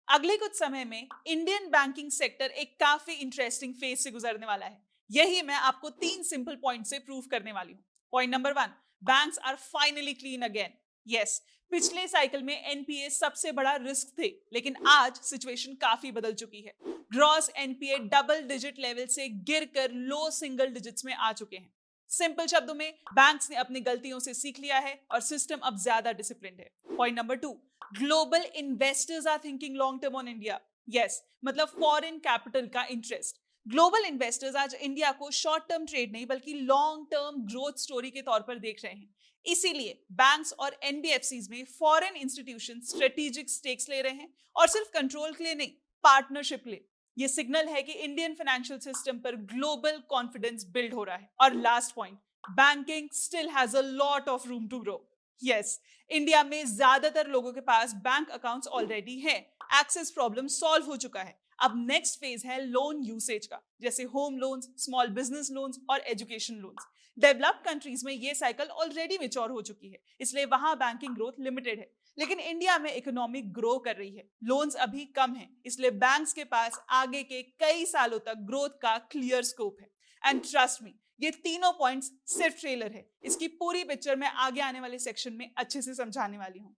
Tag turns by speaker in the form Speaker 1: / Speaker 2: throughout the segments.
Speaker 1: अगले कुछ समय में इंडियन बैंकिंग सेक्टर एक काफी इंटरेस्टिंग फेज से गुजरने वाला है। यही मैं आपको 3 सिंपल पॉइंट से प्रूव करने वाली हूँ। Point number 1, banks are finally clean again. Yes, पिछले साइकिल में एनपीए सबसे बड़ा रिस्क थे, लेकिन आज सिचुएशन काफी बदल चुकी है। Gross NPA double digit level से गिरकर लो सिंगल डिजिट्स में आ चुके हैं। सिंपल शब्दों में, बैंक्स ने अपनी गलतियों से सीख लिया है और सिस्टम अब ज्यादा डिसिप्लिन्ड है। Point number 2, global investors are thinking long term on India. Yes, मतलब फॉरेन कैपिटल का इंटरेस्ट। ग्लोबल इन्वेस्टर्स आज इंडिया को शॉर्ट टर्म ट्रेड नहीं बल्कि लॉन्ग टर्म ग्रोथ स्टोरी के तौर पर देख रहे हैं। इसीलिए बैंक्स और एनबीएफसीज में फॉरेन इंस्टीट्यूशन स्ट्रेटेजिक स्टेक्स ले रहे हैं, और सिर्फ कंट्रोल के लिए नहीं, पार्टनरशिप ले। ये सिग्नल है कि इंडियन फाइनेंशियल सिस्टम पर ग्लोबल कॉन्फिडेंस बिल्ड हो रहा है। और last point, banking still has a lot of room to grow. Yes, India में ज्यादातर लोगों के पास बैंक अकाउंट्स ऑलरेडी हैं, एक्सेस प्रॉब्लम सॉल्व हो चुका है। अब नेक्स्ट फेज है लोन यूसेज का, जैसे home loans, small business loans और एजुकेशन लोन्स। डेवलप्ड कंट्रीज में ये साइकिल ऑलरेडी मैच्योर हो चुकी है, इसलिए वहां बैंकिंग ग्रोथ लिमिटेड है। लेकिन इंडिया में इकोनॉमी ग्रो कर रही है, लोन्स अभी कम है, इसलिए बैंक्स के पास आगे के कई सालों तक ग्रोथ का क्लियर स्कोप है। एंड ट्रस्ट मी, ये तीनों पॉइंट्स सिर्फ ट्रेलर है, इसकी पूरी पिक्चर मैं आगे आने वाले सेक्शन में अच्छे से समझाने वाली हूँ।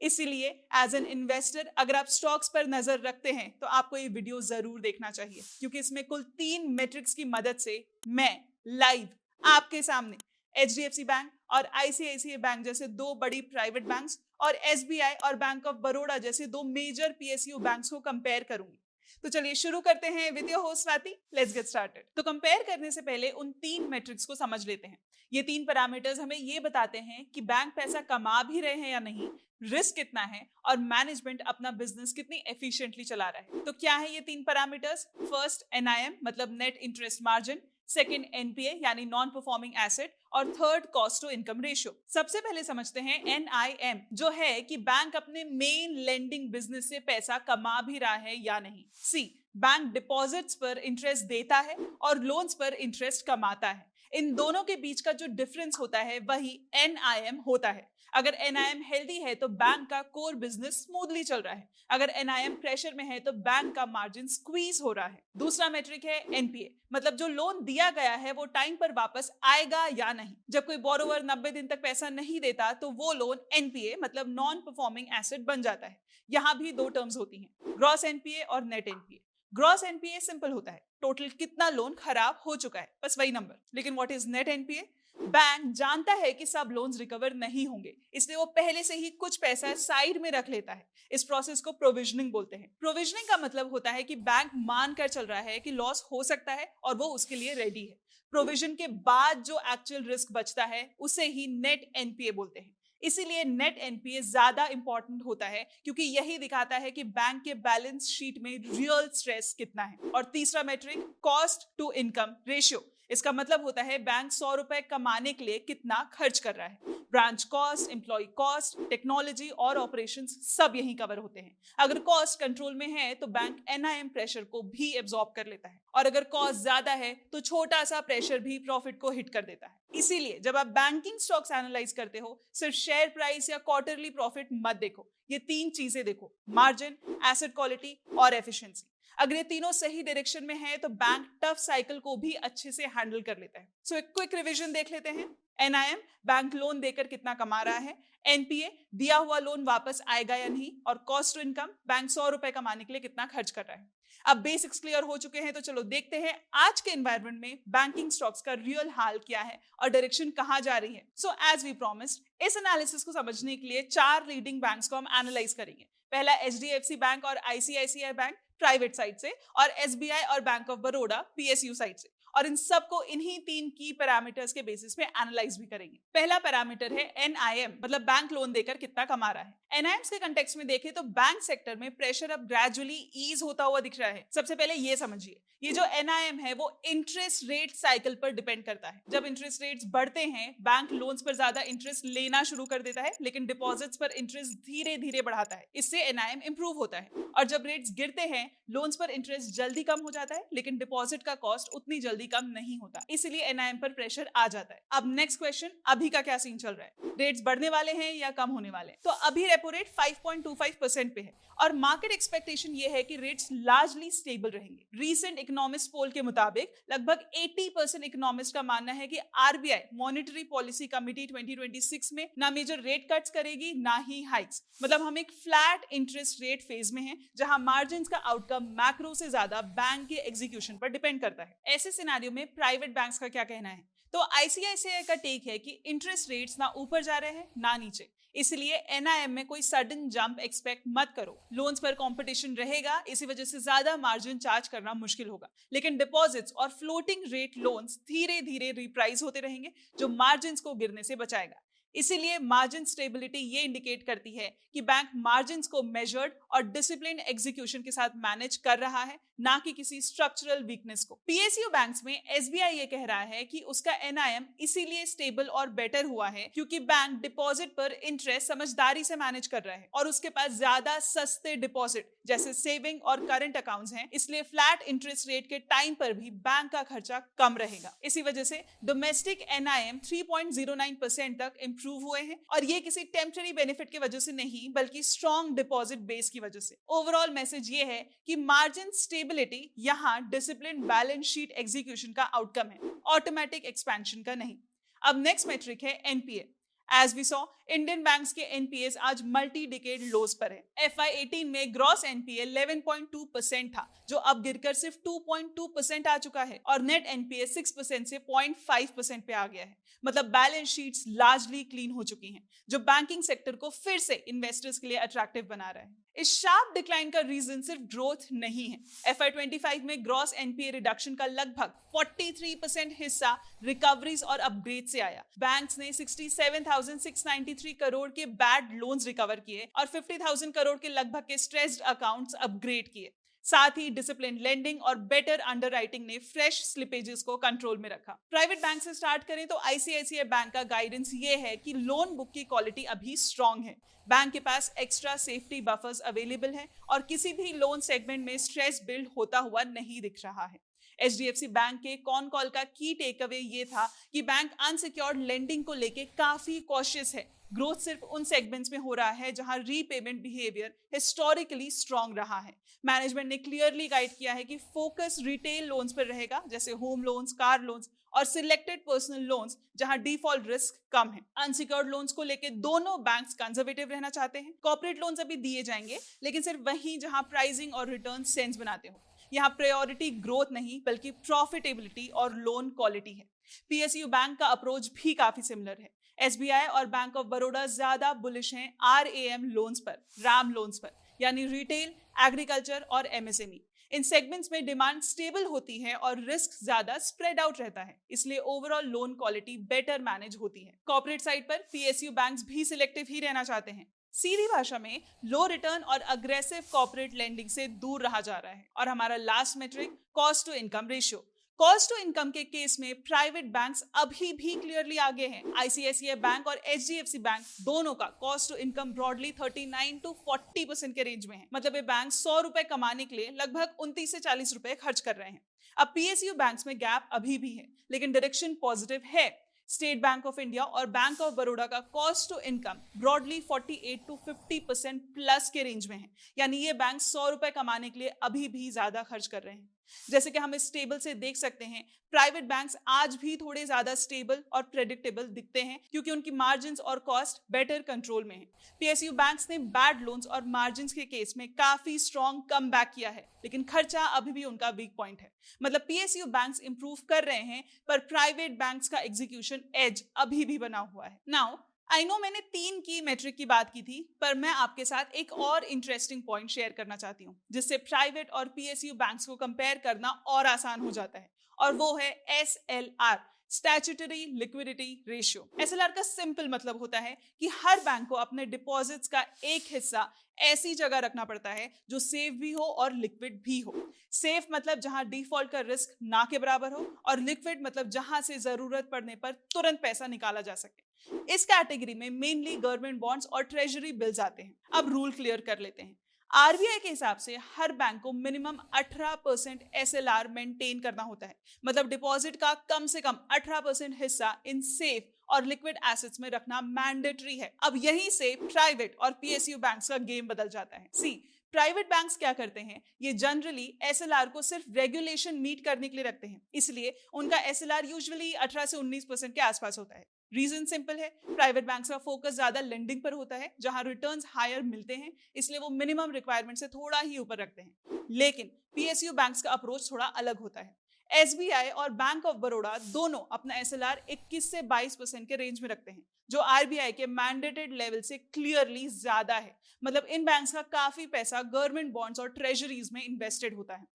Speaker 1: इसीलिए एज एन इन्वेस्टर अगर आप स्टॉक्स पर नजर रखते हैं तो आपको ये वीडियो जरूर देखना चाहिए, क्योंकि इसमें कुल 3 मेट्रिक्स की मदद से मैं लाइव आपके सामने एचडीएफसी बैंक और आईसीआईसीआई बैंक जैसे 2 बड़ी प्राइवेट बैंक्स और एसबीआई और बैंक ऑफ बड़ौदा जैसे 2 मेजर पीएसयू बैंक्स को कंपेयर करूंगी। तो चलिए शुरू करते हैं with your host Swati. Let's get started. तो कंपेयर करने से पहले उन 3 मेट्रिक्स को समझ लेते हैं। ये 3 पैरामीटर्स हमें ये बताते हैं कि बैंक पैसा कमा भी रहे हैं या नहीं, रिस्क कितना है और मैनेजमेंट अपना बिजनेस कितनी एफिशिएंटली चला रहा है। तो क्या है ये 3 पैरामीटर्स? फर्स्ट एनआईएम मतलब net interest margin, second NPA यानी नॉन परफॉर्मिंग एसेट, और third cost to income ratio. सबसे पहले समझते हैं एनआईएम, जो है कि बैंक अपने मेन लेंडिंग बिजनेस से पैसा कमा भी रहा है या नहीं। सी, बैंक डिपॉजिट्स पर इंटरेस्ट देता है और लोन्स पर इंटरेस्ट कमाता है। इन दोनों के बीच का जो डिफरेंस होता है वही एनआईएम होता है। अगर एनआईएम हेल्दी है तो बैंक का कोर बिजनेस स्मूथली चल रहा है, अगर एनआईएम प्रेशर में है तो बैंक का मार्जिन स्क्वीज हो रहा है। दूसरा मेट्रिक है एनपीए, मतलब जो लोन दिया गया है वो टाइम पर वापस आएगा या नहीं। जब कोई बोरोवर 90 दिन तक पैसा नहीं देता तो वो लोन एनपीए मतलब नॉन परफॉर्मिंग एसेट बन जाता है। यहाँ भी 2 टर्म्स होती हैं, ग्रॉस एनपीए और net NPA. Gross NPA simple होता है, टोटल कितना लोन खराब हो चुका है, बस वही नंबर। लेकिन what is net NPA? Bank जानता है कि सब लोन्स रिकवर नहीं होंगे, इसलिए वो पहले से ही कुछ पैसा साइड में रख लेता है। इस प्रोसेस को प्रोविजनिंग बोलते हैं। प्रोविजनिंग का मतलब होता है कि बैंक मान कर चल रहा है कि लॉस हो सकता है और वो उसके लिए रेडी है। प्रोविजन के बाद जो एक्चुअल रिस्क बचता है उसे ही नेट एनपीए बोलते हैं। इसीलिए नेट एनपीए ज्यादा इंपॉर्टेंट होता है, क्योंकि यही दिखाता है कि बैंक के बैलेंस शीट में रियल स्ट्रेस कितना है। और तीसरा metric cost to income ratio, इसका मतलब होता है बैंक 100 रुपए कमाने के लिए कितना खर्च कर रहा है। Branch cost, employ cost, technology और ऑपरेशंस सब यही कवर होते हैं। अगर कॉस्ट कंट्रोल में है तो बैंक एनआईएम प्रेशर को भी एब्जॉर्ब कर लेता है, और अगर कॉस्ट ज्यादा है तो छोटा सा प्रेशर भी प्रॉफिट को हिट कर देता है। इसीलिए जब आप बैंकिंग स्टॉक्स एनालाइज करते हो, सिर्फ शेयर प्राइस या क्वार्टरली प्रॉफिट मत देखो, ये 3 चीजें देखो, मार्जिन, एसेट क्वालिटी और एफिशिएंसी। अगर ये तीनों सही डायरेक्शन में है तो बैंक टफ साइकिल को भी अच्छे से हैंडल कर लेता है। सो एक क्विक रिवीजन देख लेते हैं। एनआईएम, बैंक लोन देकर कितना कमा रहा है। एनपीए, दिया हुआ लोन वापस आएगा या नहीं। और कॉस्ट टू इनकम, बैंक 100 रुपए कमाने के लिए कितना खर्च कर रहा है। अब बेसिक्स क्लियर हो चुके हैं तो चलो देखते हैं आज के एनवायरनमेंट में बैंकिंग स्टॉक्स का रियल हाल क्या है और डायरेक्शन कहां जा रही है। सो एज वी प्रॉमिस्ड, इस एनालिसिस को समझने के लिए 4 लीडिंग बैंक्स को हम एनालाइज करेंगे। पहला एचडीएफसी बैंक और आईसीआईसीआई बैंक प्राइवेट साइड से, और एसबीआई और Bank of Baroda PSU side से। और इन सबको इन्हीं 3 की पैरामीटर्स के बेसिस पे एनालाइज भी करेंगे। पहला पैरामीटर है एनआईएम, मतलब बैंक लोन देकर कितना कमा रहा है। एनआईएम्स के कंटेक्स्ट में देखें तो बैंक सेक्टर में प्रेशर अब ग्रेजुअली ईज होता हुआ दिख रहा है। सबसे पहले ये समझिए, ये जो एनआईएम है वो इंटरेस्ट रेट साइकिल पर डिपेंड करता है। जब इंटरेस्ट रेट्स बढ़ते हैं, बैंक लोन्स पर ज्यादा इंटरेस्ट लेना शुरू कर देता है, लेकिन डिपॉजिट्स पर इंटरेस्ट धीरे धीरे बढ़ाता है। इससे एनआईएम इंप्रूव होता है। और जब रेट्स गिरते हैं, लोन्स पर इंटरेस्ट जल्दी कम हो जाता है, लेकिन डिपॉजिट का कॉस्ट उतनी जल्दी जल्दी कम नहीं होता, इसलिए एनआईएम पर प्रेशर आ जाता है। अब नेक्स्ट क्वेश्चन, अभी का क्या सीन चल रहा है? रेट्स बढ़ने वाले हैं या कम होने वाले हैं? तो अभी रेपो रेट 5.25% पे है और मार्केट एक्सपेक्टेशन ये है कि रेट्स लार्जली स्टेबल रहेंगे। रीसेंट इकोनॉमिस्ट पोल के मुताबिक लगभग 80% इकोनॉमिस्ट का मानना है कि आरबीआई मॉनेटरी पॉलिसी कमिटी 2026 में ना मेजर रेट कट्स करेगी ना ही हाइक्स। मतलब हम एक फ्लैट इंटरेस्ट रेट फेज में हैं, जहां मार्जिन्स का आउटकम मैक्रो से ज्यादा बैंक के एग्जीक्यूशन पर डिपेंड करता है। ऐसे सिनेरियो में प्राइवेट बैंक्स का क्या कहना है? तो आईसीआईसीआई का टेक है कि इंटरेस्ट रेट्स ना ऊपर जा रहे हैं ना नीचे, इसलिए एनआईएम में कोई सडन जंप एक्सपेक्ट मत करो। लोन्स पर कंपटीशन रहेगा, इसी वजह से ज्यादा मार्जिन चार्ज करना मुश्किल होगा, लेकिन डिपॉजिट्स और फ्लोटिंग रेट लोन्स धीरे धीरे रिप्राइस होते रहेंगे, जो मार्जिन्स को गिरने से बचाएगा। इसीलिए मार्जिन स्टेबिलिटी ये इंडिकेट करती है कि बैंक मार्जिन्स को मेजर्ड और डिसिप्लिन एग्जीक्यूशन के साथ मैनेज कर रहा है, ना कि किसी स्ट्रक्चरल वीकनेस को। पीएसयू बैंक्स में एसबीआई ये कह रहा है कि उसका एनआईएम इसीलिए स्टेबल और बेटर हुआ है क्योंकि बैंक डिपॉजिट पर इंटरेस्ट समझदारी से मैनेज कर रहा है और उसके पास ज्यादा सस्ते डिपॉजिट जैसे सेविंग और करंट अकाउंट्स हैं, इसलिए फ्लैट इंटरेस्ट रेट के टाइम पर भी बैंक का खर्चा कम रहेगा। इसी वजह से डोमेस्टिक एनआईएम 3.09% तक इंप्रूव हुए हैं और ये किसी टेम्पररी बेनिफिट की वजह से नहीं, बल्कि स्ट्रॉन्ग डिपॉजिट बेस की वजह से। ओवरऑल मैसेज ये है कि मार्जिन स्टेबिलिटी यहाँ डिसिप्लिन बैलेंस शीट एग्जीक्यूशन का आउटकम है, ऑटोमेटिक एक्सपेंशन का नहीं। अब नेक्स्ट मेट्रिक है NPA. As we saw, Indian banks के एनपीएस आज मल्टी डिकेड लोस पर है। FY18 में ग्रॉस एनपीए 11.2% था, जो अब गिरकर सिर्फ 2.2% आ चुका है और नेट एनपीए 6% से 0.5% पे आ गया है। मतलब बैलेंस शीट्स लार्जली क्लीन हो चुकी हैं, जो बैंकिंग सेक्टर को फिर से इन्वेस्टर्स के लिए अट्रैक्टिव बना रहा है। इस शार्प डिक्लाइन का रीजन सिर्फ ग्रोथ नहीं है। FY25 में ग्रॉस एनपीए रिडक्शन का लगभग 43% हिस्सा रिकवरीज और अपग्रेड से आया। बैंक्स ने 67,693 करोड़ के बैड लोन्स रिकवर किए और 50,000 करोड़ के लगभग के स्ट्रेस्ड अकाउंट्स अपग्रेड किए। साथ ही डिसिप्लिन लेंडिंग और बेटर अंडरराइटिंग ने फ्रेश स्लिपेजेस को कंट्रोल में रखा। प्राइवेट बैंक से स्टार्ट करें तो आईसीआईसीआई बैंक का गाइडेंस ये है कि लोन बुक की क्वालिटी अभी स्ट्रांग है, बैंक के पास एक्स्ट्रा सेफ्टी बफर्स अवेलेबल हैं और किसी भी लोन सेगमेंट में स्ट्रेस बिल्ड होता हुआ नहीं दिख रहा है। एचडीएफसी बैंक के कॉन कॉल का की टेक अवे ये था कि बैंक अनसिक्योर्ड लेंडिंग को लेके काफी कॉशियस है। ग्रोथ सिर्फ उन सेगमेंट्स में हो रहा है जहां रीपेमेंट बिहेवियर हिस्टोरिकली स्ट्रांग रहा है। मैनेजमेंट ने क्लियरली गाइड किया है कि फोकस रिटेल लोन्स पर रहेगा, जैसे होम लोन्स, कार लोन्स और सिलेक्टेड पर्सनल लोन्स, जहां डिफॉल्ट रिस्क कम है। अनसिक्योर्ड लोन्स को लेके दोनों बैंक्स कंजर्वेटिव रहना चाहते हैं। कॉर्पोरेट लोन्स अभी दिए जाएंगे, लेकिन सिर्फ वहीं जहां प्राइसिंग और रिटर्न सेंस बनाते हो। यहाँ प्रायोरिटी ग्रोथ नहीं बल्कि प्रॉफिटेबिलिटी और लोन क्वालिटी है। पीएसयू बैंक का अप्रोच भी काफी सिमिलर है। एसबीआई और बैंक ऑफ बड़ौदा ज्यादा बुलिश हैं आरएएम लोन्स पर, राम लोन्स पर, यानी रिटेल, एग्रीकल्चर और एमएसएमई। इन सेगमेंट्स में डिमांड स्टेबल होती है और रिस्क ज्यादा स्प्रेड आउट रहता है, इसलिए overall loan quality better manage होती है। कॉर्पोरेट साइड पर पीएसयू बैंक्स भी सिलेक्टिव ही रहना चाहते हैं। सीधी भाषा में लो रिटर्न और अग्रेसिव कॉर्पोरेट लेंडिंग से दूर रहा जा रहा है। और हमारा last metric cost to income ratio. Cost to income के केस में प्राइवेट बैंक्स अभी भी क्लियरली आगे हैं। आईसीआईसीआई बैंक और एचडीएफसी बैंक दोनों का cost to income broadly 39 to 40% के रेंज में है। मतलब ये बैंक 100 रुपए कमाने के लिए लगभग 29 से 40 रुपए खर्च कर रहे हैं। अब पीएसयू बैंक्स में गैप अभी भी है, लेकिन डायरेक्शन पॉजिटिव है। स्टेट बैंक ऑफ इंडिया और बैंक ऑफ बड़ौदा का cost to income broadly 48 to 50% plus के रेंज में है, यानी ये बैंक 100 रुपए कमाने के लिए अभी भी ज्यादा खर्च कर रहे हैं। जैसे कि हम इस टेबल से देख सकते हैं, प्राइवेट बैंक्स आज भी थोड़े ज्यादा स्टेबल और प्रेडिक्टेबल दिखते हैं क्योंकि उनकी मार्जिन्स और कॉस्ट बेटर कंट्रोल में है। पीएसयू बैंक्स ने बैड लोन्स और मार्जिन्स के केस में काफी स्ट्रॉन्ग कमबैक किया है, लेकिन खर्चा अभी भी उनका वीक पॉइंट है। मतलब पीएसयू बैंक्स इंप्रूव कर रहे हैं, पर प्राइवेट बैंक्स का एग्जीक्यूशन एज अभी भी बना हुआ है। नाउ आई नो मैंने 3 की मेट्रिक की बात की थी, पर मैं आपके साथ एक और इंटरेस्टिंग पॉइंट शेयर करना चाहती हूँ, जिससे प्राइवेट और पीएसयू बैंक्स को कंपेयर करना और आसान हो जाता है, और वो है SLR, statutory liquidity ratio. SLR का सिंपल मतलब होता है कि हर बैंक को अपने डिपॉजिट्स का एक हिस्सा ऐसी जगह रखना पड़ता है जो सेफ भी हो और लिक्विड भी हो। सेफ मतलब जहां डिफॉल्ट का रिस्क ना के बराबर हो, और लिक्विड मतलब जहां से जरूरत पड़ने पर तुरंत पैसा निकाला जा सके। इस कैटेगरी में मेनली गवर्नमेंट बॉन्ड्स और ट्रेजरी बिल्स आते हैं। अब रूल क्लियर कर लेते हैं। आरबीआई के हिसाब से हर बैंक को मिनिमम 18% एसएलआर मेंटेन करना होता है, मतलब डिपॉजिट का कम से कम 18% हिस्सा इन सेफ और लिक्विड एसेट्स में रखना मैंडेटरी है। अब यहीं से प्राइवेट और पीएसयू बैंक्स का गेम बदल जाता है। सी, प्राइवेट बैंक्स क्या करते हैं, ये जनरली एसएलआर को सिर्फ रेगुलेशन मीट करने के लिए रखते हैं, इसलिए उनका एसएलआर यूजुअली 18 से 19% के आसपास होता है। रीजन सिंपल है, प्राइवेट बैंक्स का फोकस ज्यादा लेंडिंग पर होता है, जहां रिटर्न्स हायर मिलते हैं, इसलिए वो मिनिमम रिक्वायरमेंट से थोड़ा ही ऊपर रखते हैं। लेकिन पीएसयू बैंक्स का अप्रोच थोड़ा अलग होता है। एसबीआई और बैंक ऑफ बड़ौदा दोनों अपना एसएलआर 21 से 22% के रेंज में रखते हैं, जो आरबीआई के मैंडेटेड लेवल से क्लियरली ज्यादा है। मतलब इन बैंक्स का काफी पैसा गवर्नमेंट बॉन्ड्स और ट्रेजरीज में इन्वेस्टेड होता है।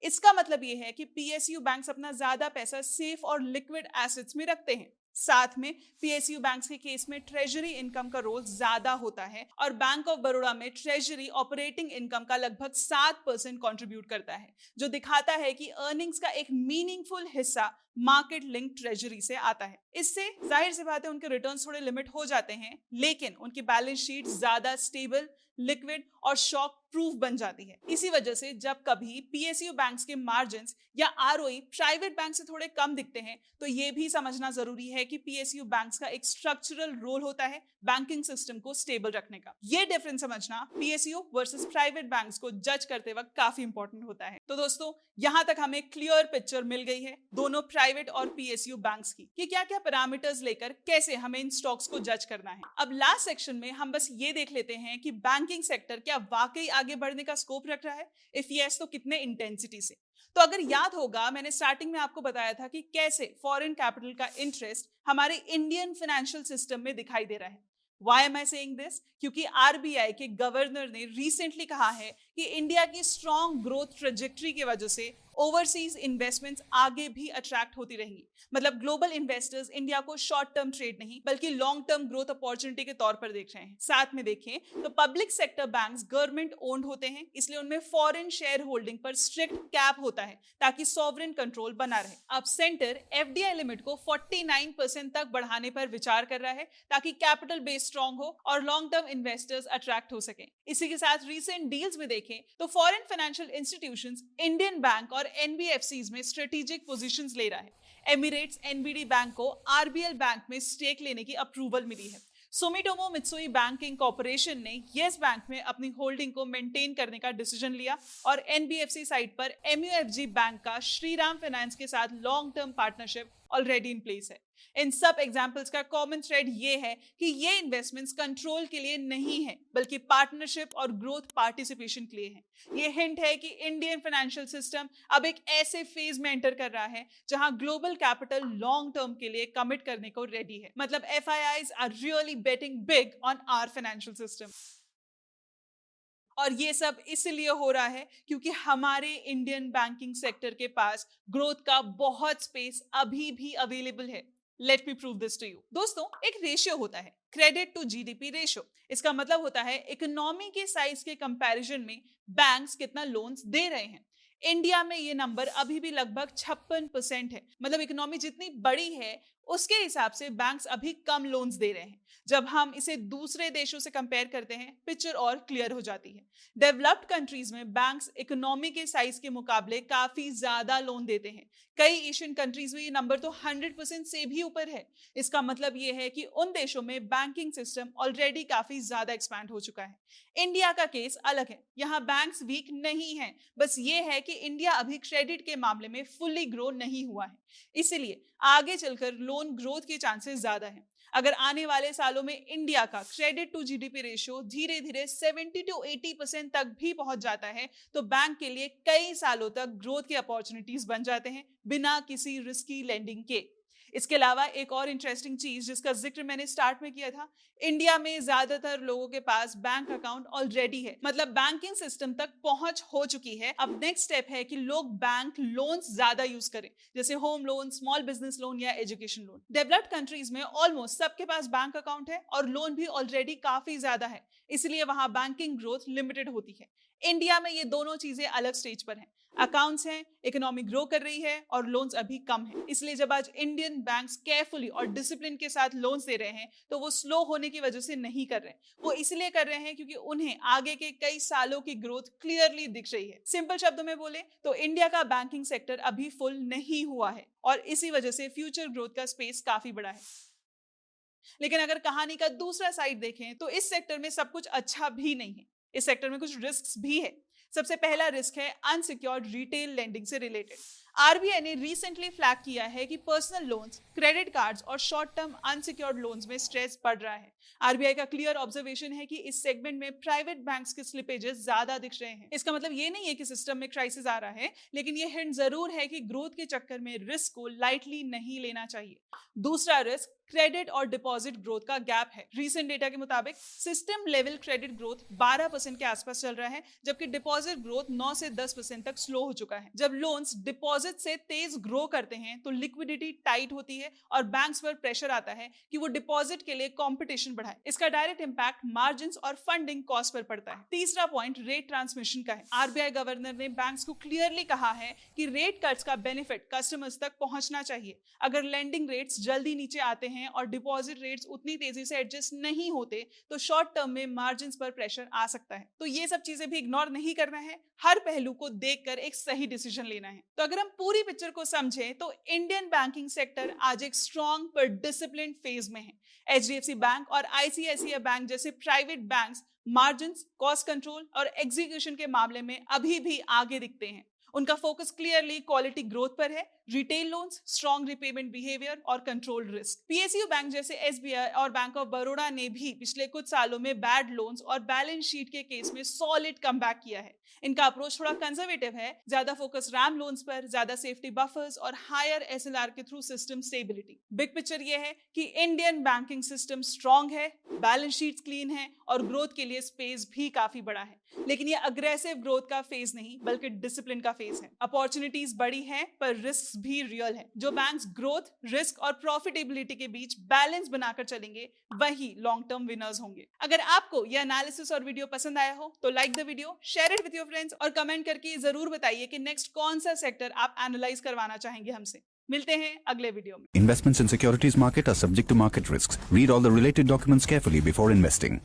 Speaker 1: इसका मतलब ये है कि पीएसयू बैंक्स अपना ज्यादा पैसा सेफ और लिक्विड एसेट्स में रखते हैं। साथ में पीएसयू बैंक्स के केस में ट्रेजरी इनकम का रोल ज्यादा होता है और बैंक ऑफ बड़ौदा में ट्रेजरी ऑपरेटिंग इनकम का लगभग 7% कंट्रीब्यूट करता है, जो दिखाता है कि अर्निंग्स का एक मीनिंगफुल हिस्सा मार्केट लिंक ट्रेजरी से आता है। इससे जाहिर सी बात है उनके रिटर्न्स थोड़े लिमिट हो जाते हैं, लेकिन उनकी बैलेंस शीट ज्यादा स्टेबल, लिक्विड और शॉक प्रूफ बन जाती है। इसी वजह से जब कभी पीएसयू बैंक्स के मार्जिन्स या आरओई प्राइवेट बैंक से थोड़े कम दिखते हैं, तो ये भी समझना जरूरी है कि पीएसयू बैंक्स का एक स्ट्रक्चरल रोल होता है बैंकिंग सिस्टम को स्टेबल रखने का। ये डिफरेंस समझना पीएसयू वर्सेस प्राइवेट बैंक्स को जज करते वक्त काफी इंपॉर्टेंट होता है। तो दोस्तों, यहां तक हमें क्लियर पिक्चर मिल गई है दोनों प्राइवेट और पीएसयू बैंक्स की, कि क्या क्या पैरामीटर्स लेकर कैसे हमें इन स्टॉक्स को जज करना है। अब लास्ट सेक्शन में हम बस ये देख लेते हैं कि बैंकिंग सेक्टर क्या वाकई आगे बढ़ने का स्कोप रख रहा है, इफ यस तो कितने इंटेंसिटी से। तो अगर याद होगा, मैंने स्टार्टिंग में आपको बताया था कि कैसे फॉरेन कैपिटल का इंटरेस्ट हमारे इंडियन फाइनेंशियल सिस्टम में दिखाई दे रहा है। Why am I saying this? क्योंकि आरबीआई के गवर्नर ने रिसेंटली कहा है कि इंडिया की स्ट्रॉन्ग ग्रोथ ट्रेजेक्टरी की वजह से ओवरसीज इन्वेस्टमेंट्स आगे भी अट्रैक्ट होती रहेंगी। मतलब ग्लोबल इन्वेस्टर्स इंडिया को शॉर्ट टर्म ट्रेड नहीं बल्कि लॉन्ग टर्म ग्रोथ अपॉर्चुनिटी के तौर पर देख रहे हैं। साथ में देखें तो public sector banks government owned होते हैं, इसलिए उनमें फॉरेन शेयर होल्डिंग पर स्ट्रिक्ट कैप होता है ताकि सॉवरेन कंट्रोल बना रहे। अब सेंटर एफडीआई लिमिट को 49% तक बढ़ाने पर विचार कर रहा है ताकि कैपिटल बेस स्ट्रॉन्ग हो और लॉन्ग टर्म इन्वेस्टर्स अट्रैक्ट हो सके। इसी के साथ रीसेंट डील्स में देखें तो foreign financial institutions Indian bank और एनबीएफसीज में स्ट्रेटेजिक पोजीशंस ले रहा है। एमिरेट्स एनबीडी बैंक को आरबीएल बैंक में स्टेक लेने की अप्रूवल मिली है। सुमिटोमो मित्सुई बैंकिंग कॉर्पोरेशन ने येस बैंक में अपनी होल्डिंग को मेंटेन करने का डिसीजन लिया और एनबीएफसी साइड पर एमयूएफजी बैंक का श्रीराम फाइनेंस के साथ long term partnership already in place है। इन सब एग्जांपल्स का कॉमन थ्रेड ये है कि ये इन्वेस्टमेंट्स कंट्रोल के लिए नहीं है बल्कि पार्टनरशिप और ग्रोथ पार्टिसिपेशन के लिए है। ये हिंट है कि इंडियन फाइनेंशियल सिस्टम अब एक ऐसे फेज में एंटर कर रहा है जहां ग्लोबल कैपिटल लॉन्ग टर्म के लिए कमिट करने को रेडी है। मतलब FIIs are really betting big on our financial system. और ये सब इसलिए हो रहा है क्योंकि हमारे इंडियन बैंकिंग सेक्टर के पास ग्रोथ का बहुत स्पेस अभी भी अवेलेबल है। Let me prove this to you. दोस्तों, एक रेशियो होता है क्रेडिट टू जीडीपी रेशियो। इसका मतलब होता है इकोनॉमी के साइज के कंपैरिजन में बैंक्स कितना लोन्स दे रहे हैं। इंडिया में ये नंबर अभी भी लगभग 56% है। मतलब इकोनॉमी जितनी बड़ी है उसके हिसाब से बैंक्स अभी कम लोन्स दे रहे हैं। जब हम इसे दूसरे देशों से कंपेयर करते हैं, पिक्चर और क्लियर हो जाती है। डेवलप्ड कंट्रीज में बैंक्स इकोनॉमी के साइज के मुकाबले काफी ज्यादा लोन देते हैं। कई एशियन कंट्रीज में ये नंबर तो 100% से भी ऊपर है। इसका मतलब ये है कि उन देशों में बैंकिंग सिस्टम ऑलरेडी काफी ज्यादा एक्सपैंड हो चुका है। इंडिया का केस अलग है। यहाँ बैंक्स वीक नहीं है, बस ये है कि इंडिया अभी क्रेडिट के मामले में फुल्ली ग्रो नहीं हुआ है, इसीलिए आगे चलकर लोन ग्रोथ के चांसेस ज्यादा है। अगर आने वाले सालों में इंडिया का क्रेडिट टू जीडीपी रेशियो धीरे धीरे 70 to 80% तक भी पहुंच जाता है, तो बैंक के लिए कई सालों तक ग्रोथ के अपॉर्चुनिटीज बन जाते हैं बिना किसी रिस्की लेंडिंग के। इसके अलावा एक और इंटरेस्टिंग चीज जिसका जिक्र मैंने स्टार्ट में किया था, इंडिया में ज्यादातर लोगों के पास बैंक अकाउंट ऑलरेडी है। मतलब बैंकिंग सिस्टम तक पहुंच हो चुकी है। अब नेक्स्ट स्टेप है कि लोग बैंक लोन्स ज्यादा यूज करें, जैसे home loan, small business loan या एजुकेशन लोन। डेवलप्ड कंट्रीज में ऑलमोस्ट सबके पास बैंक अकाउंट है और लोन भी ऑलरेडी काफी ज्यादा है। इसलिए वहां बैंकिंग ग्रोथ लिमिटेड होती है। इंडिया में ये दोनों चीजें अलग स्टेज पर हैं। अकाउंट्स हैं, इकोनॉमी ग्रो कर रही है और लोन्स अभी कम है। इसलिए जब आज इंडियन बैंक्स केयरफुली और डिसिप्लिन के साथ लोन्स दे रहे हैं तो वो स्लो होने की वजह से नहीं कर रहे, वो इसलिए कर रहे हैं क्योंकि उन्हें आगे के कई सालों की ग्रोथ क्लियरली दिख रही है। सिंपल शब्दों में बोले तो इंडिया का बैंकिंग सेक्टर अभी फुल नहीं हुआ है और इसी वजह से फ्यूचर ग्रोथ का स्पेस काफी बड़ा है। लेकिन अगर कहानी का दूसरा साइड देखें तो इस सेक्टर में सब कुछ अच्छा भी नहीं है। इस सेक्टर में कुछ रिस्क्स भी है। सबसे पहला रिस्क है अनसिक्योर्ड रिटेल लेंडिंग से रिलेटेड। आरबीआई ने रिसेंटली फ्लैग किया है कि पर्सनल लोन्स, क्रेडिट कार्ड्स और शॉर्ट टर्म अनसिक्योर्ड लोन्स में स्ट्रेस बढ़ रहा है। आरबीआई का क्लियर ऑब्जर्वेशन है कि इस सेगमेंट में प्राइवेट बैंक्स के स्लिपेजेस ज्यादा दिख रहे हैं। इसका मतलब ये नहीं है कि सिस्टम में क्राइसिस आ रहा है, लेकिन ये हिंट जरूर है कि ग्रोथ के चक्कर में रिस्क को लाइटली नहीं लेना चाहिए। दूसरा रिस्क क्रेडिट और डिपॉजिट ग्रोथ का गैप है। रीसेंट डेटा के मुताबिक सिस्टम लेवल क्रेडिट ग्रोथ 12% के आसपास चल रहा है, जबकि डिपॉजिट ग्रोथ 9 से 10% तक स्लो हो चुका है। जब लोन्स डिपॉजिट से तेज ग्रो करते हैं तो लिक्विडिटी टाइट होती है और बैंक्स पर प्रेशर आता है कि वो डिपॉजिट के लिए कंपटीशन बढ़ाए। इसका डायरेक्ट इंपैक्ट मार्जिन्स और फंडिंग कॉस्ट पर पड़ता है। तीसरा पॉइंट रेट ट्रांसमिशन का है। आरबीआई गवर्नर ने बैंक्स को क्लियरली कहा है कि रेट कट्स का बेनिफिट कस्टमर्स तक पहुंचना चाहिए। अगर लेंडिंग रेट्स जल्दी नीचे आते हैं और डिपॉजिट रेट्स उतनी तेजी से एडजस्ट नहीं होते तो शॉर्ट टर्म में मार्जिन्स पर प्रेशर आ सकता है। तो ये सब चीजें भी इग्नोर नहीं करना है, हर पहलू को देखकर एक सही डिसीजन लेना है। तो अगर हम पूरी पिक्चर को समझें तो इंडियन बैंकिंग सेक्टर आज एक स्ट्रॉन्ग पर डिसिप्लिन्ड फेज में है। एचडीएफसी बैंक और आईसीआईसीआई बैंक जैसे private banks margins, cost control और एग्जीक्यूशन के मामले में अभी भी आगे दिखते हैं। उनका फोकस क्लियरली क्वालिटी ग्रोथ पर है, retail loans, strong repayment behaviour और कंट्रोल्ड रिस्क। पीएसयू बैंक जैसे एसबीआई और बैंक ऑफ बड़ौदा ने भी पिछले कुछ सालों में बैड लोन्स और बैलेंस शीट के केस में सॉलिड कमबैक किया है। इनका अप्रोच थोड़ा कंजर्वेटिव है, ज्यादा फोकस रैम लोन्स पर, ज्यादा सेफ्टी बफर्स और हायर एसएलआर के through system stability. Big picture ये है कि इंडियन बैंकिंग सिस्टम स्ट्रॉन्ग है, बैलेंस शीट्स क्लीन है और ग्रोथ के लिए स्पेस भी काफी बड़ा है। लेकिन ये अग्रेसिव ग्रोथ का फेज नहीं बल्कि डिसिप्लिन का फेज है। अपॉर्चुनिटीज बड़ी हैं पर रिस्क भी रियल है। जो बैंक्स ग्रोथ, रिस्क और प्रॉफिटेबिलिटी के बीच बैलेंस बनाकर चलेंगे वही लॉन्ग टर्म विनर्स होंगे। अगर आपको यह एनालिसिस और वीडियो पसंद आया हो तो like the video, share it with your friends और कमेंट करके जरूर बताइए कि नेक्स्ट कौन सा सेक्टर आप एनालाइज करवाना चाहेंगे हमसे। मिलते हैं अगले वीडियो में।
Speaker 2: Investments in securities market are subject to market risks. Read all the related documents carefully before investing.